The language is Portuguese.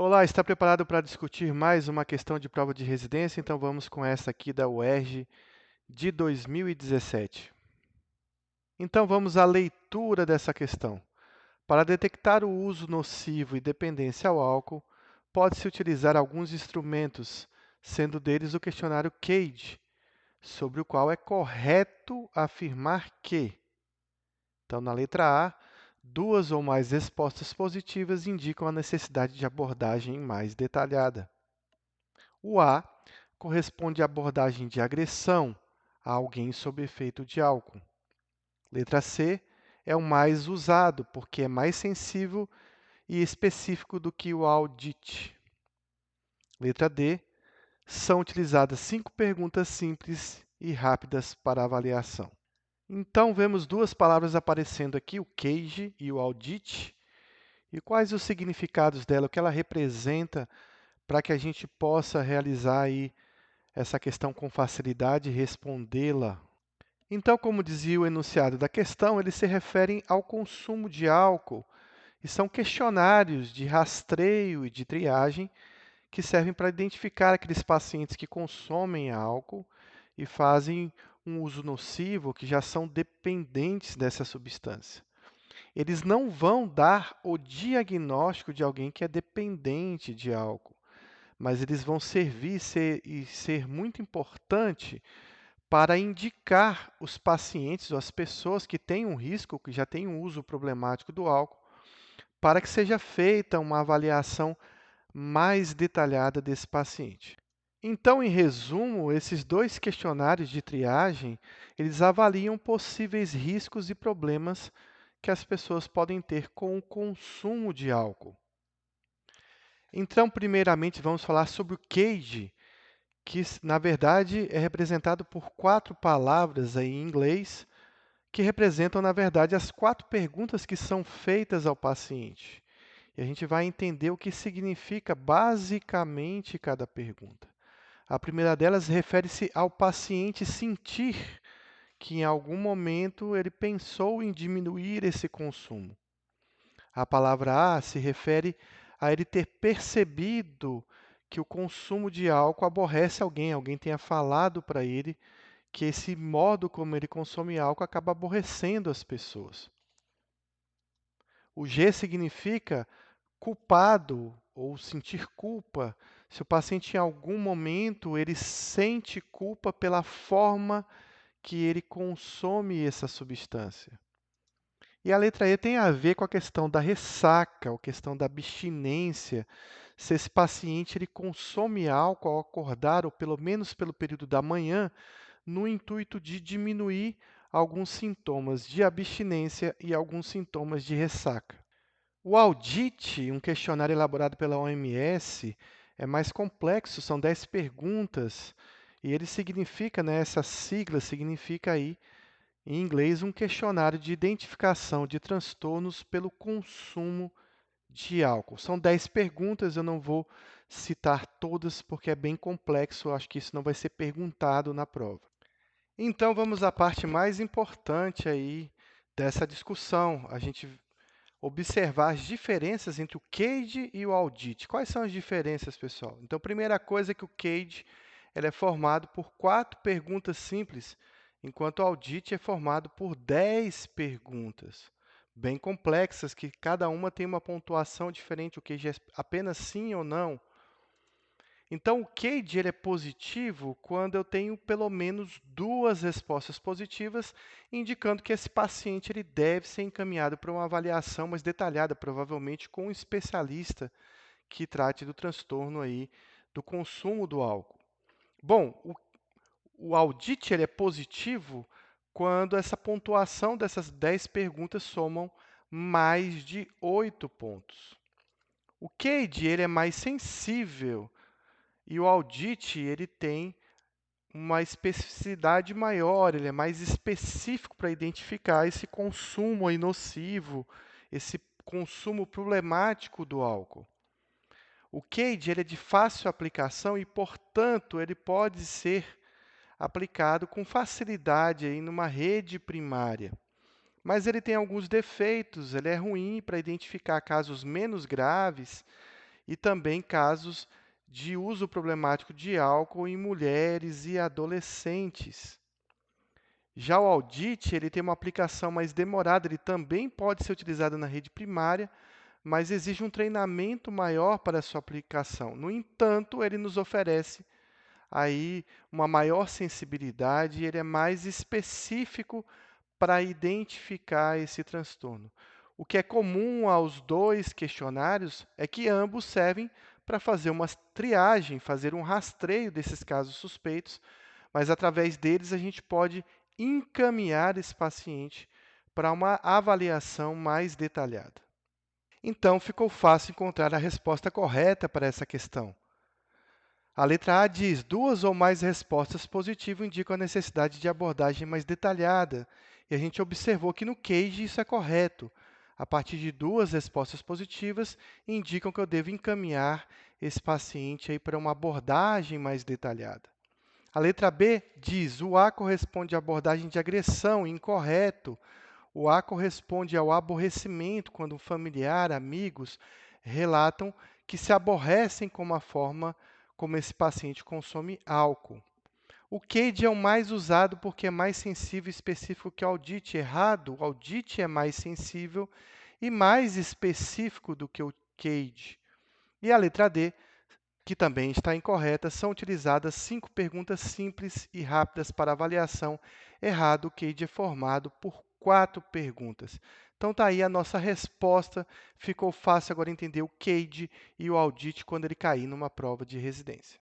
Olá, está preparado para discutir mais uma questão de prova de residência? Então vamos com essa aqui da UERJ de 2017. Então vamos à leitura dessa questão. Para detectar o uso nocivo e dependência ao álcool, pode-se utilizar alguns instrumentos, sendo deles o questionário CAGE, sobre o qual é correto afirmar que. Então, na letra A, duas ou mais respostas positivas indicam a necessidade de abordagem mais detalhada. O A corresponde à abordagem de agressão a alguém sob efeito de álcool. Letra C é o mais usado, porque é mais sensível e específico do que o audit. Letra D, são utilizadas 5 perguntas simples e rápidas para avaliação. Então, vemos duas palavras aparecendo aqui, o CAGE e o audit. E quais os significados dela, o que ela representa para que a gente possa realizar aí essa questão com facilidade e respondê-la. Então, como dizia o enunciado da questão, eles se referem ao consumo de álcool e são questionários de rastreio e de triagem que servem para identificar aqueles pacientes que consomem álcool e fazem um uso nocivo, que já são dependentes dessa substância. Eles não vão dar o diagnóstico de alguém que é dependente de álcool, mas eles vão servir e ser muito importante para indicar os pacientes ou as pessoas que têm um risco, que já têm um uso problemático do álcool, para que seja feita uma avaliação mais detalhada desse paciente. Então, em resumo, esses dois questionários de triagem, eles avaliam possíveis riscos e problemas que as pessoas podem ter com o consumo de álcool. Então, primeiramente, vamos falar sobre o CAGE, que na verdade é representado por 4 palavras aí em inglês, que representam, na verdade, as 4 perguntas que são feitas ao paciente. E a gente vai entender o que significa basicamente cada pergunta. A primeira delas refere-se ao paciente sentir que em algum momento ele pensou em diminuir esse consumo. A palavra A se refere a ele ter percebido que o consumo de álcool aborrece alguém, alguém tenha falado para ele que esse modo como ele consome álcool acaba aborrecendo as pessoas. O G significa culpado ou sentir culpa. Se o paciente em algum momento ele sente culpa pela forma que ele consome essa substância. E a letra E tem a ver com a questão da ressaca, a questão da abstinência. Se esse paciente ele consome álcool ao acordar, ou pelo menos pelo período da manhã, no intuito de diminuir alguns sintomas de abstinência e alguns sintomas de ressaca. O audit, um questionário elaborado pela OMS, é mais complexo, são 10 perguntas, e ele significa, né, essa sigla significa aí, em inglês, um questionário de identificação de transtornos pelo consumo de álcool. São 10 perguntas, eu não vou citar todas porque é bem complexo, eu acho que isso não vai ser perguntado na prova. Então vamos à parte mais importante aí dessa discussão, a gente observar as diferenças entre o CAGE e o audit. Quais são as diferenças, pessoal? Então, a primeira coisa é que o CAGE ele é formado por 4 perguntas simples, enquanto o audit é formado por 10 perguntas, bem complexas, que cada uma tem uma pontuação diferente, o CAGE é apenas sim ou não. Então, o CAGE ele é positivo quando eu tenho pelo menos 2 respostas positivas, indicando que esse paciente ele deve ser encaminhado para uma avaliação mais detalhada, provavelmente com um especialista que trate do transtorno aí do consumo do álcool. Bom, o audit ele é positivo quando essa pontuação dessas 10 perguntas somam mais de 8 pontos. O CAGE ele é mais sensível e o audit, ele tem uma especificidade maior, ele é mais específico para identificar esse consumo aí nocivo, esse consumo problemático do álcool. O CAGE ele é de fácil aplicação e, portanto, ele pode ser aplicado com facilidade aí numa rede primária. Mas ele tem alguns defeitos, ele é ruim para identificar casos menos graves e também casos de uso problemático de álcool em mulheres e adolescentes. Já o audit, ele tem uma aplicação mais demorada, ele também pode ser utilizado na rede primária, mas exige um treinamento maior para a sua aplicação. No entanto, ele nos oferece aí uma maior sensibilidade e ele é mais específico para identificar esse transtorno. O que é comum aos dois questionários é que ambos servem para fazer uma triagem, fazer um rastreio desses casos suspeitos, mas através deles a gente pode encaminhar esse paciente para uma avaliação mais detalhada. Então, ficou fácil encontrar a resposta correta para essa questão. A letra A diz: duas ou mais respostas positivas indicam a necessidade de abordagem mais detalhada. E a gente observou que no CAGE isso é correto. A partir de duas respostas positivas, indicam que eu devo encaminhar esse paciente aí para uma abordagem mais detalhada. A letra B diz: o A corresponde à abordagem de agressão, incorreto. O A corresponde ao aborrecimento, quando um familiar, amigos relatam que se aborrecem com a forma como esse paciente consome álcool. O CADE é o mais usado porque é mais sensível e específico que o audit. Errado, o audit é mais sensível e mais específico do que o CADE. E a letra D, que também está incorreta, são utilizadas 5 perguntas simples e rápidas para avaliação. Errado, o CADE é formado por 4 perguntas. Então, está aí a nossa resposta. Ficou fácil agora entender o CADE e o audit quando ele cair numa prova de residência.